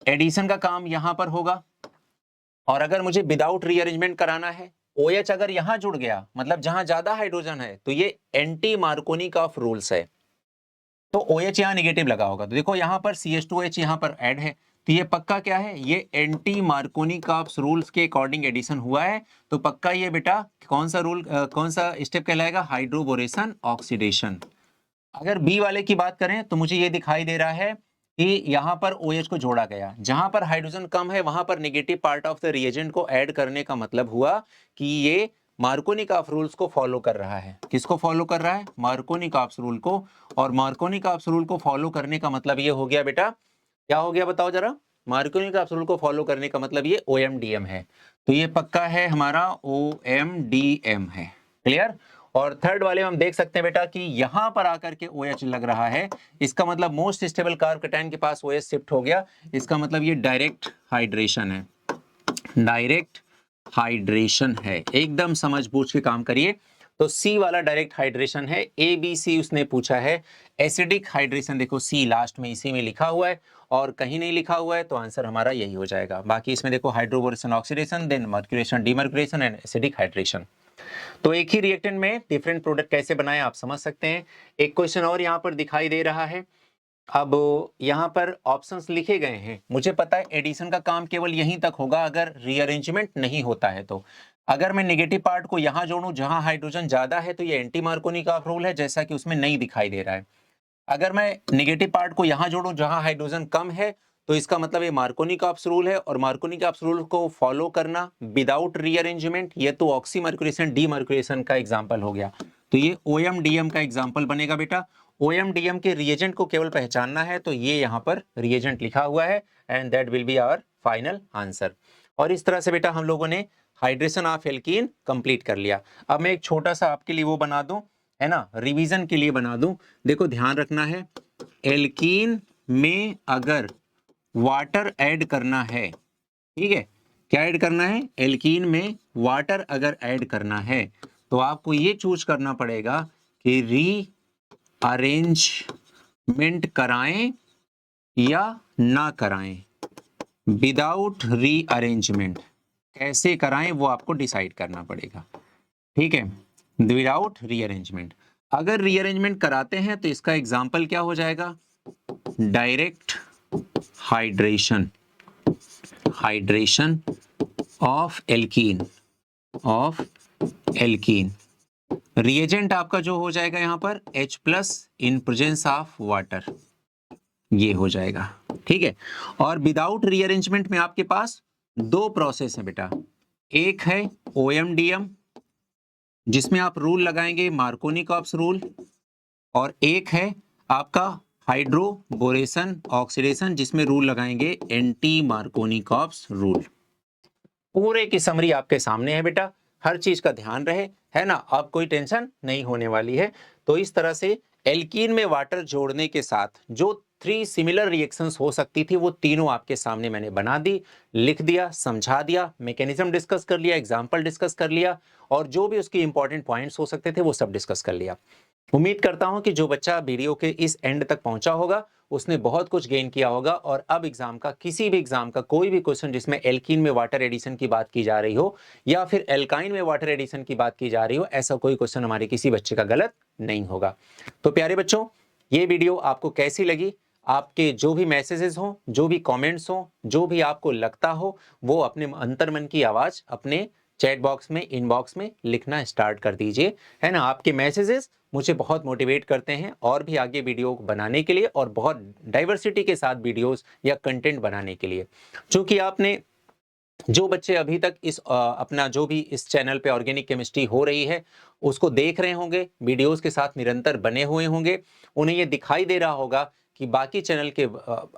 एडिशन का काम यहां पर होगा, और अगर मुझे विदाउट रीअरेंजमेंट कराना है, OH अगर यहां जुड़ गया मतलब जहां ज्यादा हाइड्रोजन है, तो ये एंटी मार्कोनिकॉफ रूल्स है, तो OH यहाँ नेगेटिव लगा होगा। तो देखो यहाँ पर CH2H यहाँ पर ऐड है, तो ये पक्का क्या है, ये एंटी मार्कोनिकॉफ रूल्स के अकॉर्डिंग एडिशन हुआ है। तो पक्का ये बेटा कौन सा रूल कौन सा स्टेप कहलाएगा, हाइड्रोबोरेशन ऑक्सीडेशन। अगर बी वाले की बात करें तो मुझे ये दिखाई दे रहा है कि यहाँ पर OH को जोड़ा गया, जहां पर हाइड्रोजन कम है वहां पर negative part of the reagent को ऐड करने का मतलब हुआ कि ये मार्कोनिकॉफ रूल्स को फॉलो कर रहा है। किसको फॉलो कर रहा है, मार्कोनिकॉफ रूल को। और मार्कोनिकॉफ रूल को फॉलो करने का मतलब ये हो गया बेटा, क्या हो गया बताओ जरा, मार्कोनिकॉफ रूल को फॉलो करने का मतलब ये OMDM है। तो ये पक्का है हमारा OMDM है, क्लियर। और थर्ड वाले में हम देख सकते हैं बेटा कि यहां पर आकर के OH लग रहा है, इसका मतलब मोस्ट स्टेबल कार्ब कैटायन के पास OH शिफ्ट हो गया, इसका मतलब ये डायरेक्ट हाइड्रेशन है, डायरेक्ट हाइड्रेशन है। एकदम समझ बूझ के काम करिए। तो सी वाला डायरेक्ट हाइड्रेशन है। ABC उसने पूछा है एसिडिक हाइड्रेशन, देखो सी लास्ट में इसी में लिखा हुआ है, और कहीं नहीं लिखा हुआ है तो आंसर हमारा यही हो जाएगा। बाकी इसमें देखो hydroboration oxidation, then mercuration demercuration and acidic hydration. तो एक ही रिएक्टेंट में डिफरेंट प्रोडक्ट कैसे बनाए आप समझ सकते हैं। एक क्वेश्चन और यहाँ पर दिखाई दे रहा है। अब यहाँ पर ऑप्शंस लिखे गए हैं, मुझे पता है एडिशन का काम केवल यहीं तक होगा अगर रीअरेंजमेंट नहीं होता है। तो अगर मैं नेगेटिव पार्ट को यहाँ जोड़ूं जहां हाइड्रोजन ज्यादा है तो ये एंटी मार्कोनिकॉफ रूल है, जैसा कि उसमें नहीं दिखाई दे रहा है। अगर मैं नेगेटिव पार्ट को यहाँ जोड़ूं जहां हाइड्रोजन कम है तो इसका मतलब ये मार्कोनिकॉफ रूल है, और मार्कोनिकॉफ रूल को फॉलो करना विदाउट रीअरेंजमेंट ये तो ऑक्सीमर्क्यूरेशन डीमर्क्यूरेशन का एग्जांपल हो गया। तो ये OMDM का एग्जांपल बनेगा बेटा। OMDM के रिएजेंट को केवल पहचानना है, तो ये यहाँ पर रिएजेंट लिखा हुआ है, and that will be our final answer. और इस तरह से बेटा हम लोगों ने हाइड्रेशन ऑफ एल्कीन कंप्लीट कर लिया। अब मैं एक छोटा सा आपके लिए वो बना दूं, है ना, रिवीजन के लिए बना दूं। देखो ध्यान रखना है, एल्कीन में अगर वाटर ऐड करना है, ठीक है, क्या ऐड करना है, एल्कीन में वाटर अगर ऐड करना है तो आपको ये चूज करना पड़ेगा कि रीअरेंजमेंट कराएं या ना कराएं, विदाउट रीअरेंजमेंट। कैसे कराएं वो आपको डिसाइड करना पड़ेगा, ठीक है, विदाउट रीअरेंजमेंट। अगर रीअरेंजमेंट कराते हैं तो इसका एग्जाम्पल क्या हो जाएगा, direct hydration, hydration of alkene, of alkene. Reagent आपका जो हो जाएगा यहाँ पर H+ in presence of water, ये हो जाएगा, ठीक है। और विदाउट रीअरेंजमेंट में आपके पास दो प्रोसेस है बेटा, एक है OMDM जिसमें आप रूल लगाएंगे मार्कोनी-कॉप्स रूल, और एक है आपका हाइड्रोबोरेशन ऑक्सीडेशन जिसमें रूल लगाएंगे एंटी मार्कोनी-कॉप्स रूल। पूरे की समरी आपके सामने है बेटा, हर चीज का ध्यान रहे, है ना, अब कोई टेंशन नहीं होने वाली है। तो इस तरह से एल्कीन में वाटर जोड़ने के साथ जो 3 सिमिलर रिएक्शंस हो सकती थी वो तीनों आपके सामने मैंने बना दी, लिख दिया, समझा दिया, मैकेनिज्म डिस्कस कर लिया, एग्जांपल डिस्कस कर लिया, और जो भी उसके इंपॉर्टेंट पॉइंट्स हो सकते थे वो सब डिस्कस कर लिया। उम्मीद करता हूं कि जो बच्चा वीडियो के इस एंड तक पहुंचा होगा उसने बहुत कुछ गेन किया होगा, और अब एग्जाम का किसी भी एग्जाम का कोई भी क्वेश्चन जिसमें एल्कीन में वाटर एडिशन की बात की जा रही हो या फिर एल्काइन में वाटर एडिशन की बात की जा रही हो, ऐसा कोई क्वेश्चन हमारे किसी बच्चे का गलत नहीं होगा। तो प्यारे बच्चों, ये वीडियो आपको कैसी लगी, आपके जो भी मैसेजेस हो, जो भी कमेंट्स हो, जो भी आपको लगता हो, वो अपने अंतर्मन की आवाज अपने चैट बॉक्स में, इनबॉक्स में लिखना स्टार्ट कर दीजिए, है ना। आपके मैसेजेस मुझे बहुत मोटिवेट करते हैं और भी आगे वीडियो बनाने के लिए और बहुत डाइवर्सिटी के साथ वीडियोस या कंटेंट बनाने के लिए। क्योंकि आपने जो बच्चे अभी तक इस अपना जो भी इस चैनल पे ऑर्गेनिक केमिस्ट्री हो रही है उसको देख रहे होंगे, वीडियोस के साथ निरंतर बने हुए होंगे, उन्हें ये दिखाई दे रहा होगा कि बाकी चैनल के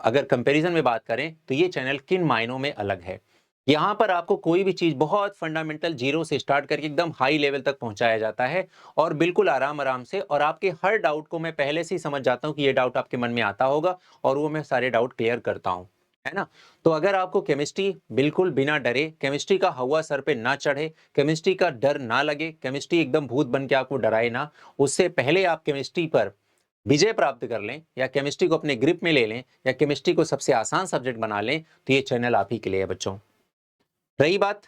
अगर कंपैरिजन में बात करें तो ये चैनल किन मायनों में अलग है। यहाँ पर आपको कोई भी चीज बहुत फंडामेंटल जीरो से स्टार्ट करके एकदम हाई लेवल तक पहुंचाया जाता है, और बिल्कुल आराम आराम से, और आपके हर डाउट को मैं पहले से ही समझ जाता हूँ कि ये डाउट आपके मन में आता होगा, और वो मैं सारे डाउट क्लियर करता हूँ, है ना। तो अगर आपको केमिस्ट्री बिल्कुल बिना डरे, केमिस्ट्री का हवा सर पे ना चढ़े, केमिस्ट्री का डर ना लगे, केमिस्ट्री एकदम भूत बन के आपको डराए ना, उससे पहले आप केमिस्ट्री पर विजय प्राप्त कर लें या केमिस्ट्री को अपने ग्रिप में ले लें या केमिस्ट्री को सबसे आसान सब्जेक्ट बना लें, तो ये चैनल आप ही के लिए है बच्चों। रही बात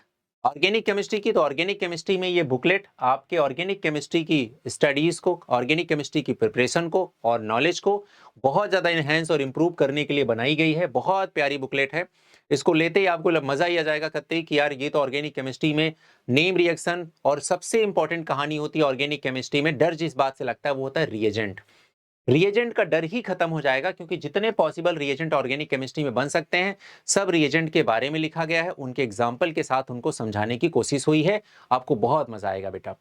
ऑर्गेनिक केमिस्ट्री की, तो ऑर्गेनिक केमिस्ट्री में ये बुकलेट आपके ऑर्गेनिक केमिस्ट्री की स्टडीज को, ऑर्गेनिक केमिस्ट्री की प्रिपरेशन को और नॉलेज को बहुत ज्यादा इनहेंस और इंप्रूव करने के लिए बनाई गई है। बहुत प्यारी बुकलेट है, इसको लेते ही आपको मजा ही आ जाएगा करते ही कि यार ये तो ऑर्गेनिक केमिस्ट्री में नेम रिएक्शन, और सबसे इंपॉर्टेंट कहानी होती है ऑर्गेनिक केमिस्ट्री में, डर जिस बात से लगता है वो होता है रिएजेंट। रिएजेंट का डर ही खत्म हो जाएगा, क्योंकि जितने पॉसिबल रिएजेंट ऑर्गेनिक केमिस्ट्री में बन सकते हैं सब रिएजेंट के बारे में लिखा गया है, उनके एग्जाम्पल के साथ उनको समझाने की कोशिश हुई है। आपको बहुत मजा आएगा बेटा,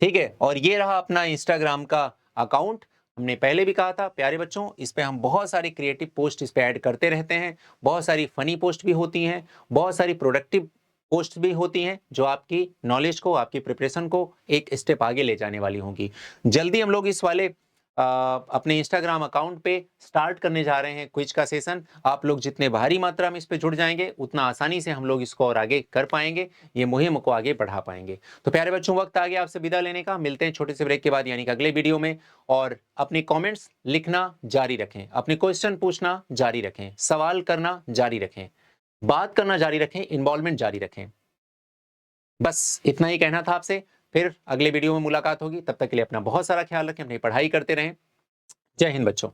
ठीक है। और ये रहा अपना इंस्टाग्राम का अकाउंट, हमने पहले भी कहा था प्यारे बच्चों, इस पे हम बहुत सारी क्रिएटिव पोस्ट इस पे ऐड करते रहते हैं, बहुत सारी फनी पोस्ट भी होती हैं, बहुत सारी प्रोडक्टिव पोस्ट भी होती हैं जो आपकी नॉलेज को, आपकी प्रिपरेशन को एक स्टेप आगे ले जाने वाली होंगी। जल्दी हम लोग इस वाले अपने इंस्टाग्राम अकाउंट पे स्टार्ट करने जा रहे हैं क्विज का सेशन। आप लोग जितने भारी मात्रा में इस पे जुड़ जाएंगे उतना आसानी से हम लोग इसको और आगे कर पाएंगे, ये मुहिम को आगे बढ़ा पाएंगे। तो प्यारे बच्चों, वक्त आ गया आपसे विदा लेने का, मिलते हैं छोटे से ब्रेक के बाद यानी कि अगले वीडियो में। और अपने कमेंट्स लिखना जारी रखें, अपने क्वेश्चन पूछना जारी रखें, सवाल करना जारी रखें, बात करना जारी रखें, इन्वॉल्वमेंट जारी रखें। बस इतना ही कहना था आपसे। फिर अगले वीडियो में मुलाकात होगी, तब तक के लिए अपना बहुत सारा ख्याल रखें, अपनी पढ़ाई करते रहें। जय हिंद बच्चों।